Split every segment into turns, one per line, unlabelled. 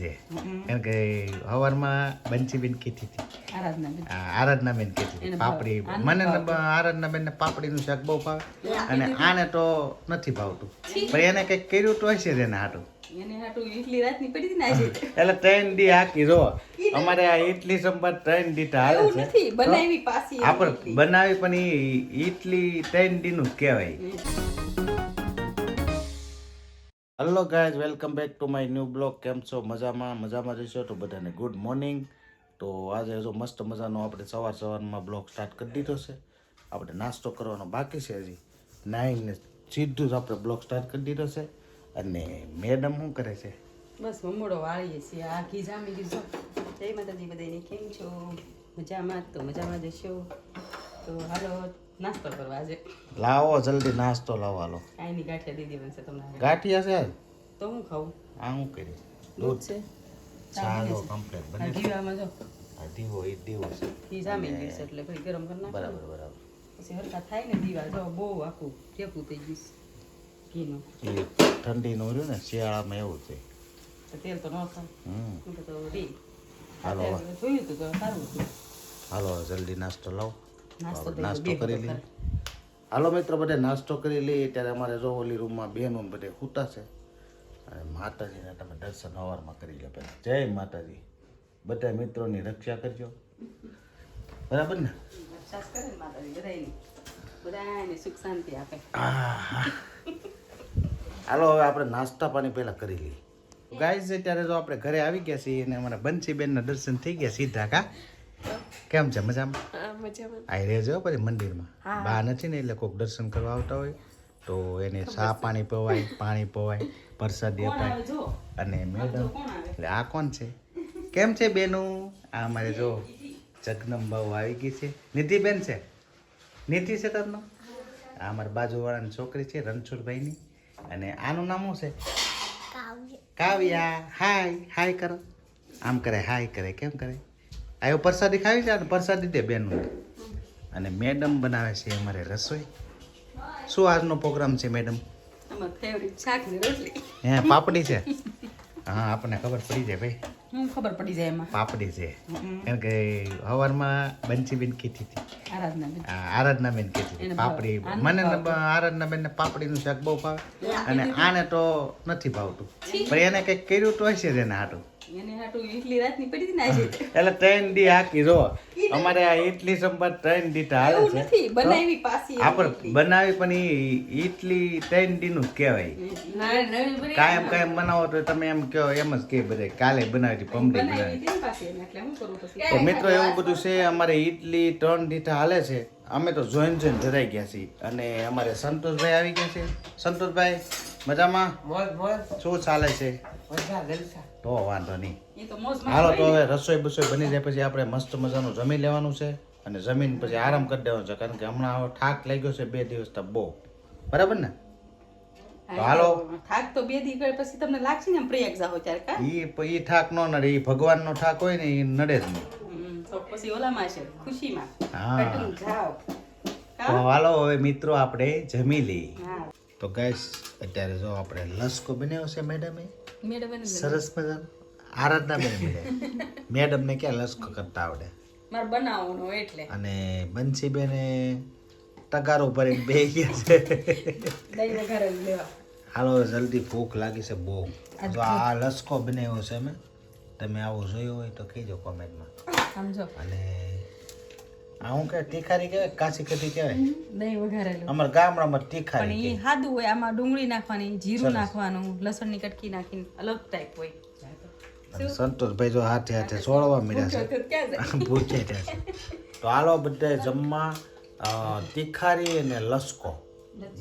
છે કારણ કે સવારમાં બંસીબેન કીધી હતી આરાધનાબેન કીધી હતી પાપડી મને આરાધનાબેન ને પાપડીનું શાક બહુ ભાવે અને આને તો નથી ભાવતું પણ એને કંઈક કર્યું તો હશે જ એને હાટું એટલે 3 દી હાકી જો અમારે આ ઇડલી સંભાર 3 દી હાલે છે આપણે બનાવી પણ એ ઇડલી 3 દી નું જ કહેવાય. Hello guys, welcome back to my new blog. કેમ છો? મજામાં રહીશો તો બધાને ગુડ મોર્નિંગ. તો આજે જો મસ્ત મજાનો આપણે સવારમાં બ્લોગ સ્ટાર્ટ કરી દીધો છે. આપણે નાસ્તો કરવાનો બાકી છે, હજી નાઈને સીધું જ આપણે બ્લોગ સ્ટાર્ટ કરી દીધો છે. અને મેડમ શું કરે છે?
બસ મમડો વાળીએ છીએ. આ ઘી જામી દીધો. જય માતાજી બધાને, કેમ છો? મજામાં? તો મજામાં જશો. તો હાલો નાસ્તો કરવા આજે.
લાવો જલ્દી નાસ્તો લાવો. હાલો
કાંઈની ગાંઠિયા દીદી બનશે તમને.
ગાંઠિયા છે
તો હું ખાઉં?
આ શું કરી?
દૂધ છે,
ચાલો કમ્પ્લીટ બને.
ઘીવામાં જો
આ દીવો છે.
ઘી જામી ગયું છે એટલે પછી ગરમ કરી નાખો.
બરાબર.
પછી હરખા થાય ને દીવા જો બહુ આખું ટેપું થઈ ગયું ઘીનું.
એ ઠંડીનું રહ્યું ને શિયાળામાં એવું છે.
તેલ તો ન થાય તો રી.
હાલો
જોયું હતું તો સારું હતું.
હાલો જલ્દી નાસ્તો લાવો.
નાસ્તો
કરી લઈએ. હાલો મિત્રો, બધે નાસ્તો કરી લઈએ. ત્યારે અમારે જો ઓલી રૂમમાં બહેનો બધે સૂતા છે. અને માતાજીને તમે દર્શન સવારમાં કરી લો પહેલાં. જય માતાજી. બધા મિત્રોની રક્ષા કરજો, બરાબર ને?
રક્ષા કરે ને માતાજી બધાને સુખ શાંતિ આપે.
હાલો હવે આપણે નાસ્તા પાણી પહેલાં કરી લઈએ. ગાઈઝ અત્યારે જો આપણે ઘરે આવી ગયા છીએ અને અમારા બંસીબેનના દર્શન થઈ ગયા સીધા. કા કેમ છે? મજામાં? આઈ રહેજો પછી મંદિરમાં. બા નથી ને એટલે કોઈક દર્શન કરવા આવતા હોય તો એને ચા પાણી પવાય, પાણી પવાય, પ્રસાદી અપાય. અને મેડમ એટલે આ કોણ છે? કેમ છે બેનું? આ અમારે જો જગદંબાઓ આવી ગઈ છે. નિધિબેન છે? નીતિ છે તમને? આ અમારી બાજુવાળાની છોકરી છે રણછોડભાઈની. અને આનું નામ શું છે? કાવ્યા. હાય કરો. આમ કરે, હાય કરે. કેમ કરે? આવ્યો પ્રસાદી ખાવી છે? પ્રસાદી દે બેનનું. અને મેડમ બનાવે છે અમારે રસોઈ. શું આજનો પ્રોગ્રામ છે મેડમ?
અમાર ફેવરિટ શાક ને રોટલી.
હે પાપડી છે? હા, આપણને ખબર પડી જાય ભાઈ.
ખબર પડી જાય એમાં
પાપડી છે કારણ કે સવારમાં બંસીબેન કીધી હતી આરાધનાબેન કીધી હતી પાપડી. મને આરાધનાબેન ને પાપડીનું શાક બહુ ભાવે અને આને તો નથી ભાવતું પણ એને કંઈક કર્યું તો હશે જ એને હાટું. એટલે 3 દી હાકી જો અમારે આ ઇડલી સંભાર 3 દી હાલે છે. આપણે બનાવી પણ એ ઇડલી 3 દી નું જ કહેવાય. કાયમ બનાવો તો તમે એમ કહો એમ જ કે બધે કાલે બનાવી પમડી બનાવી. તો મિત્રો એવું બધું છે. અમારે ઇડલી 3 દી હાલે છે. અમે તો જોઈન ધરાઈ ગયા છીએ. અને અમારે સંતોષભાઈ આવી ગયા છે. સંતોષભાઈ મજામાં? શું ચાલે છે? તો વાંધો નહીં. હાલો તો હવે રસોઈ બસોઈ બની જાય પછી આપણે મસ્ત મજાનું જમી લેવાનું છે. અને જમીન પછી આરામ કરી દેવાનો છે કારણ કે હમણાં હવે થાક લાગ્યો છે 2 દિવસ તો બહુ. બરાબર ને? તો હાલો.
થાક તો 2 દિવસ પછી તમને લાગશે ને પ્રયાગ જાઓ ત્યારે
ઈ થાક નો નડે. ઈ ભગવાનનો થાક હોય ને એ નડે જ નહીં.
તો પછી ઓલામાં છે ખુશીમાં.
હા તો હાલો હવે મિત્રો આપણે જમી લઈએ. તો ગાઈસ અત્યારે જો આપણે લસકો બનાવ્યો છે મેડમે. સરસ મજાનો. આરાધના બેન મેડમ ને ક્યાં લસકો કરતા આવડે?
મારે બનાવવાનો એટલે.
અને બંસી બેને તગારો ભરીને બેહી ગયા છે.
દહીં વઘારે લેવા.
હાલો જલ્દી ભૂખ લાગી છે બહુ. જો આ લસકો બનાવ્યો છે અમે. તમે આવો જોયો હોય તો કહેજો કોમેન્ટમાં.
સમજો.
અને આ હું કે તીખારી કહેવાય કાચી કઢી કહેવાય?
દહીં વઘારેલું.
અમારા ગામડામાં તીખારી.
પણ એ સાદું હોય. આમાં ડુંગળી નાખવાની, જીરું નાખવાનું, લસણની કટકી નાખીને અલગ ટાઈપ હોય.
સંતોષભાઈ જો હાથે સોળવા મળ્યા છે. પૂછે છે. તો હાલો બધા જમવા. તીખારી અને લસકો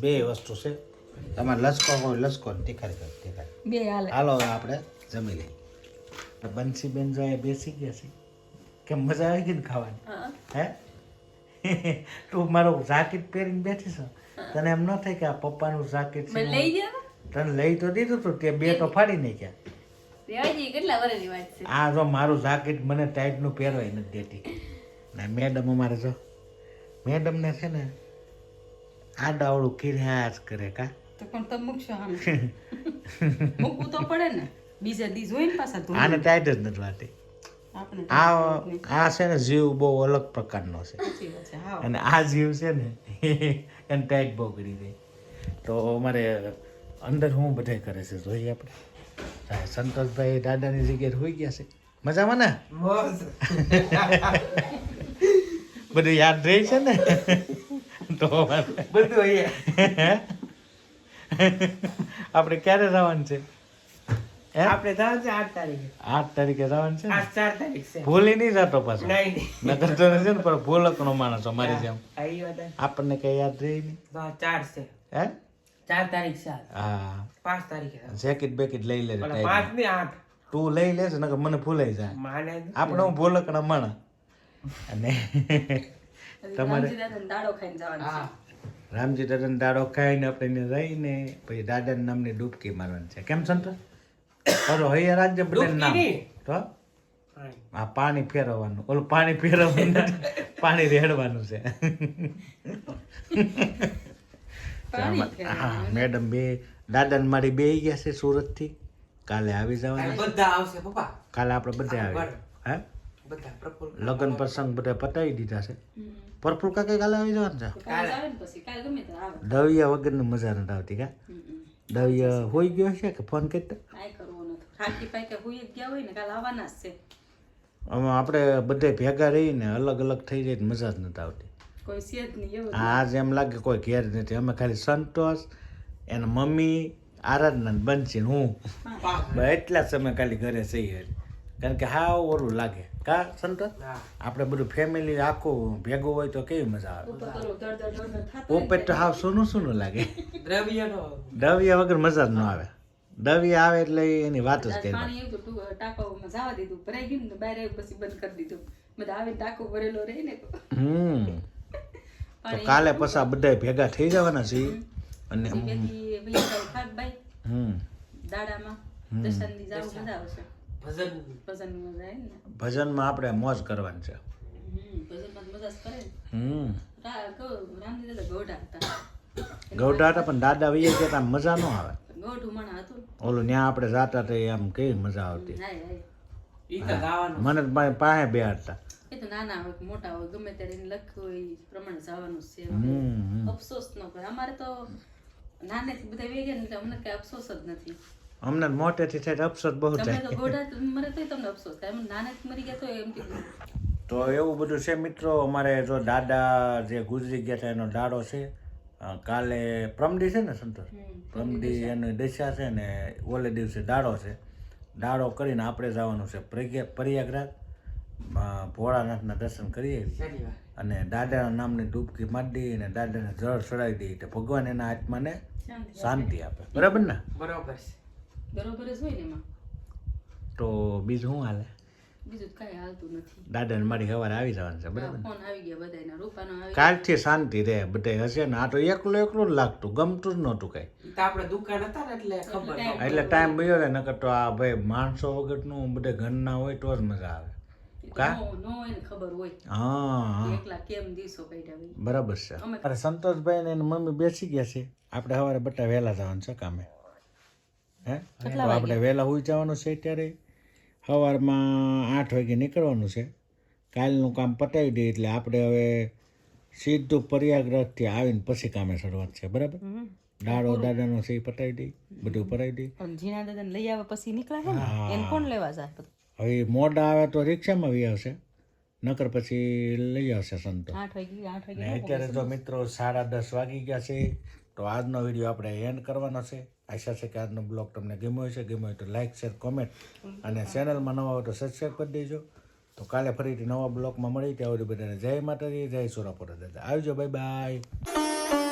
2 વસ્તુ છે. તમારે લસકો હોય લસકો ને તીખારી
બે હાલે.
હાલો હવે આપણે જમી લઈએ. બંસીબેન જો બેસી ગયા છે. કેમ મજા આવી ગઈ ને ખાવાની? હે તું મારું જાકેટ પહેરીને બેઠી છો. તને એમ ન થાય કે આ પપ્પાનું જાકેટ છે? તને લઈ તો દીધું તું તે 2 તો ફાડી નાખ્યા. આ જો મારું જાકેટ મને ટાઈટ નું પહેરવાય નથી દેતી. ને મેડમ અમારે જો મેડમ ને છે ને આડાવડું કિર્યા જ કરે. કા
તો પણ તમે મૂકશો આમ મૂકવું તો પડે ને. બીજા દી જોઈને પાછા ધોઈ
આને ટાઈટ જ નથી વાતી
આપણે
આ છે ને જીવ બહુ અલગ પ્રકારનો છે
સાચી વાત છે હા
અને આ જીવ છે ને એને ટાઈટ બહુ કરી દે તો અમારે અંદર શું બધાય કરે છે જોઈએ આપણે સંતોષભાઈ દાદાની જગ્યાએ હોઈ ગયા છે મજામાં ને બધું યાદ રહે છે ને તો
બધું અહીંયા
આપણે ક્યારે જવાનું છે
આપણે જવાનું છે 8 તારીખે
8 તારીખે જવાનું છે ને?
આજ 4 તારીખ છે
ભૂલી નહીં જતો પાછો
નહીં નહીં
નકર તો છે ને પણ ભૂલકનો માણસ અમારી જેમ
આવી વાત
આપણને કઈ યાદ રહી નહીં
4 છે
હે
4 તારીખ છે
હા
5 તારીખે
જેકેટ બેકેટ લઈ લેજે
પણ
ટાઈમ
5 ને 8
તું લઈ લેજે નકર મને ભૂલાઈ જાય
માને
આપણે હું ભૂલકના માણસ અને તમારે
દાડો ખાઈને જવાનું છે
હા
રામજી દાદાને દાડો ખાઈને આપણે એને રહીને પછી દાદાના નામની ડૂબકી મારવાની છે કેમ સંતોષ અરે હૈયા રાજ્ય બધા નામ
ડૂબકી
તો આ પાણી ફેરવવાનું ઓલું પાણી ફેરવવાનું નથી, પાણી રેડવાનું છે હા મેડમ બે દાદા ને મારી બે ગયા છે સુરત થી કાલે આવી જવાના છે.
બધા આવશે પપ્પા
કાલે આપણે બધા આવી હે
બધા પ્રફુલ્લ
લગ્ન પ્રસંગ બધા પતાવી દીધા છે પરફુલ કાકે કાલે આવી જવાનું છે
કાલે આવે ને પછી કાલે ગમે તે આવે
દવિયા વગરની મજા નથી આવતી કા દવિયા હોઈ ગયો છે કે ફોન કરતો
કાંઈ કરવું નથી થાકી પાકે હુઈ જ ગયા હોય ને કાલે આવવાના જ છે
અમે આપણે બધે ભેગા રહીને અલગ અલગ થઈ જાય તો મજા જ નથી આવતી
કોઈ છે જ નહીં એવું
આજ એમ લાગે કોઈ ઘેર નથી અમે ખાલી સંતોષ એના મમ્મી આરાધના ને બંસી ને હું બસ એટલા જ સમય ખાલી ઘરે છીએ કારણ કે હાવ ઓલું લાગે કા સંતોષ
હા
આપણે બધું ફેમિલી આખું ભેગું હોય તો કેવી મજા આવે
ઉપર તો દડ દડ દડ થતું
પોપેટ તો હાવ સોનું સોનું લાગે
દ્રવ્યનો
દવિયા વગર મજા જ ન આવે દવિયા આવે એટલે એની વાત જ કરી
પાણી એવું તો ટાંકામાં જવા દીધું ભરાઈ ગયું ને બહાર આવ્યું પછી બંધ કરી દીધું બધા આવીને ટાંકો ભરેલો રહે ને તો
તો કાલે પછી આ બધા ભેગા થઈ જવાના છીએ અને
બેથી ભાઈ થાક ભાઈ
હમ
દાડામાં દર્શનની જાવ મજા આવશે
ભજન
ભજનમાં જાય ને
ભજનમાં આપણે મોજ કરવાની છે
ભજનમાં મજા જ કરે ને
હમ
રામજી દાદા ગોઢા હતા
ગૌડા હતા પણ દાદા વૈયા ગયા તા મજા ન આવે
ગોઢું મણા હતું
ઓલું ત્યાં આપણે જાતા હતા આમ કેવી મજા આવતી
હાય હાય
ઈ તો ગાવાનું
મને તો મારી પાસે બેહાડતા
એ તો નાના હોય કે મોટા હોય ગમે ત્યારે એને લખ્યું હોય એ પ્રમાણે જવાનું છે અફસોસ ન કરે અમારે તો નાનેથી બધા વેગે ને એટલે અમને કઈ અફસોસ જ નથી
અમને મોટેથી થાય અફસોસ બહુ
તમે
થાય
તો ગોઢા મરે તોય તમને અફસોસ થાય એમ નાનેથી મરી ગયા તો એમ કીધું
તો એવું બધું છે મિત્રો અમારે જો દાદા જે ગુજરી ગયા હતા એનો દાડો છે કાલે પ્રમદી છે ને સંતોષ પ્રમદી એની દશા છે ને ઓલે દિવસે દાડો છે દાડો કરીને આપણે જવાનું છે પ્રયાગરાજ ભોળાનાથના દર્શન કરીએ
સારી વાત
અને દાદાના નામની ડૂબકી મારી દઈએ અને દાદાને જળ ચડાવી દઈએ તો ભગવાન એના આત્માને શાંતિ આપે બરાબર ને
બરોબર છે
બરોબર જ હોય ને એમાં
તો બીજું શું હાલે
બીજું કાંઈ હાલતું નથી
દાદાને મારી સવારે આવી જવાનું છે બરાબર ને
ફોન આવી ગયા બધાના રૂપાનો આવી
કાલથી શાંતિ રહે બધે હશે ને આ તો એકલું એકલું જ લાગતું ગમતું જ નહોતું કઈ
ઈ તો આપણે દુકાન હતા ને એટલે ખબર નહોતી.
એટલે ટાઈમ બયો રહે નકર તો આ ભાઈ માણસો વગરનું બધે ઘરના હોય તો જ મજા આવે કા
નો હોય ને ખબર હોય
હા
એકલા કેમ દિવસો કાઢ્યા હોય
બરાબર છે અરે સંતોષભાઈ ને એની મમ્મી બેસી ગયા છે આપણે સવારે બધા વહેલા જવાનું છે કામે હે તો આપણે વહેલા હોઈ જવાનું છે ત્યારે સવારમાં 8 વાગે નીકળવાનું છે કાલનું કામ પતાવી દઈએ એટલે આપણે હવે સીધું પ્રયાગરાજથી આવીને પછી કામે ચડવાનું છે બરાબર દાડો દાદાનો છે એ પતાવી દઈ બધું પતાવી દઈ
પણ જીણા દાદાને લઈ આવે પછી નીકળે છે ને એને કોણ લેવા જાય
હવે મોડા આવે તો રિક્ષામાં વી આવશે નકર પછી લઈ આવશે સંતો
8 વાગે
ને અત્યારે જો મિત્રો 10:30 વાગી ગયા છે તો આજનો વિડીયો આપણે એન્ડ કરવાનો છે આશા છે કે આજનો બ્લોગ તમને ગમ્યો હશે ગમ્યો હોય તો લાઈક શેર કોમેન્ટ અને ચેનલમાં નવા હોય તો સબસ્ક્રાઈબ કરી દેજો તો કાલે ફરીથી નવા બ્લોગમાં મળી ત્યાં સુધી બધાને જય માતાજી જય સુરાપુરા દાદા આવજો બાય બાય